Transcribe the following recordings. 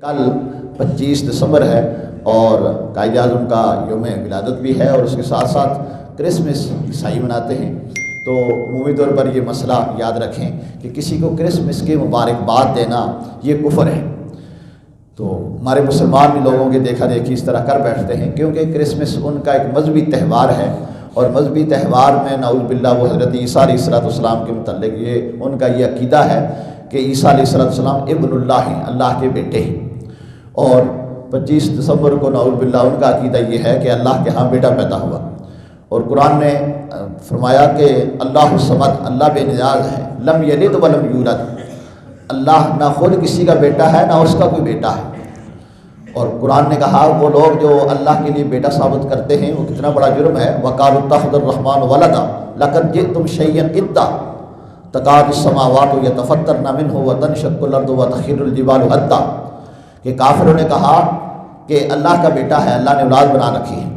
کل 25 دسمبر ہے اور قائد اعظم کا یوم ولادت بھی ہے، اور اس کے ساتھ ساتھ کرسمس عیسائی مناتے ہیں۔ تو عمومی طور پر یہ مسئلہ یاد رکھیں کہ کسی کو کرسمس کی مبارکباد دینا یہ کفر ہے۔ تو ہمارے مسلمان بھی لوگوں کے دیکھا دیکھی اس طرح کر بیٹھتے ہیں، کیونکہ کرسمس ان کا ایک مذہبی تہوار ہے، اور مذہبی تہوار میں نعوذ باللہ وہ حضرت عیسیٰ علیہ السلام کے متعلق یہ ان کا یہ عقیدہ ہے کہ عیسیٰ علیہ السلام ابن اللہ ہیں، اللہ کے بیٹے ہیں۔ اور 25 دسمبر کو نعوذ باللہ ان کا عقیدہ یہ ہے کہ اللہ کے ہاں بیٹا پیدا ہوا، اور قرآن نے فرمایا کہ اللہ الصمد، اللہ بے نیاز ہے، لم یلد ولم یولد، اللہ نہ خود کسی کا بیٹا ہے نہ اس کا کوئی بیٹا ہے۔ اور قرآن نے کہا وہ لوگ جو اللہ کے لیے بیٹا ثابت کرتے ہیں وہ کتنا بڑا جرم ہے۔ وقالوا اتخذ الرحمن ولدا لقد جئتم شيئا ادا تكاد السماوات يتفطرن منه وتنشق الارض وتخر الجبال هدا، کہ کافروں نے کہا کہ اللہ کا بیٹا ہے، اللہ نے اولاد بنا رکھی ہے۔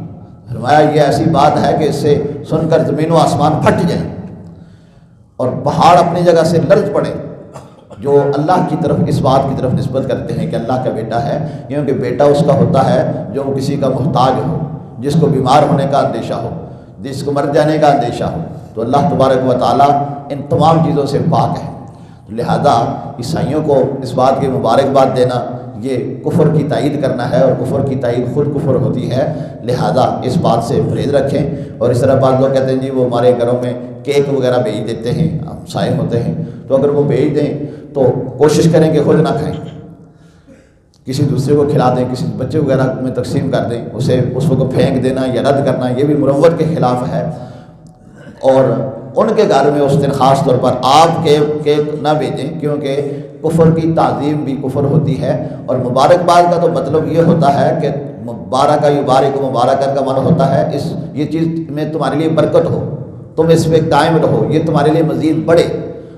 فرمایا یہ ایسی بات ہے کہ اس سے سن کر زمین و آسمان پھٹ جائیں اور پہاڑ اپنی جگہ سے لرز پڑے، جو اللہ کی طرف اس بات کی طرف نسبت کرتے ہیں کہ اللہ کا بیٹا ہے، کیونکہ بیٹا اس کا ہوتا ہے جو کسی کا محتاج ہو، جس کو بیمار ہونے کا اندیشہ ہو، جس کو مر جانے کا اندیشہ ہو۔ تو اللہ تبارک و تعالیٰ ان تمام چیزوں سے پاک ہے، لہذا عیسائیوں کو اس بات کی مبارکباد دینا یہ کفر کی تائید کرنا ہے، اور کفر کی تائید خود کفر ہوتی ہے، لہذا اس بات سے پرہیز رکھیں۔ اور اس طرح بعض لوگ کہتے ہیں جی وہ ہمارے گھروں میں کیک وغیرہ بھیج دیتے ہیں، ہمسائے ہوتے ہیں، تو اگر وہ بھیج دیں تو کوشش کریں کہ خود نہ کھائیں، کسی دوسرے کو کھلا دیں، کسی بچے وغیرہ میں تقسیم کر دیں، اسے اس کو پھینک دینا یا رد کرنا یہ بھی مروت کے خلاف ہے۔ اور ان کے گھر میں اس دن خاص طور پر آپ کیک نہ بھیجیں، کیونکہ کفر کی تعظیم بھی کفر ہوتی ہے۔ اور مبارکباد کا تو مطلب یہ ہوتا ہے کہ مبارک یبارک، مبارکن کا معنی ہوتا ہے یہ چیز میں تمہارے لیے برکت ہو، تم اس پہ قائم رہو، یہ تمہارے لیے مزید بڑھے۔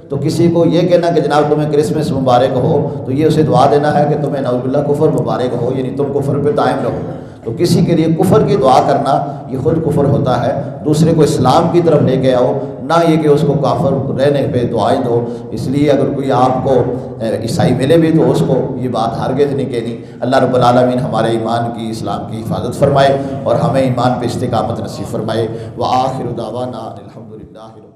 تو کسی کو یہ کہنا کہ جناب تمہیں کرسمس مبارک ہو، تو یہ اسے دعا دینا ہے کہ تمہیں نعوذ باللہ کفر مبارک ہو، یعنی تم کفر پہ قائم رہو۔ تو کسی کے لیے کفر کی دعا کرنا یہ خود کفر ہوتا ہے۔ دوسرے کو اسلام کی طرف لے کے آؤ، نہ یہ کہ اس کو کافر رہنے پہ دعائیں دو۔ اس لیے اگر کوئی آپ کو عیسائی ملے بھی تو اس کو یہ بات ہرگز نہیں کہنی۔ اللہ رب العالمین ہمارے ایمان کی، اسلام کی حفاظت فرمائے اور ہمیں ایمان پہ استقامت نصیب فرمائے۔ وآخر دعوانا الحمدللہ۔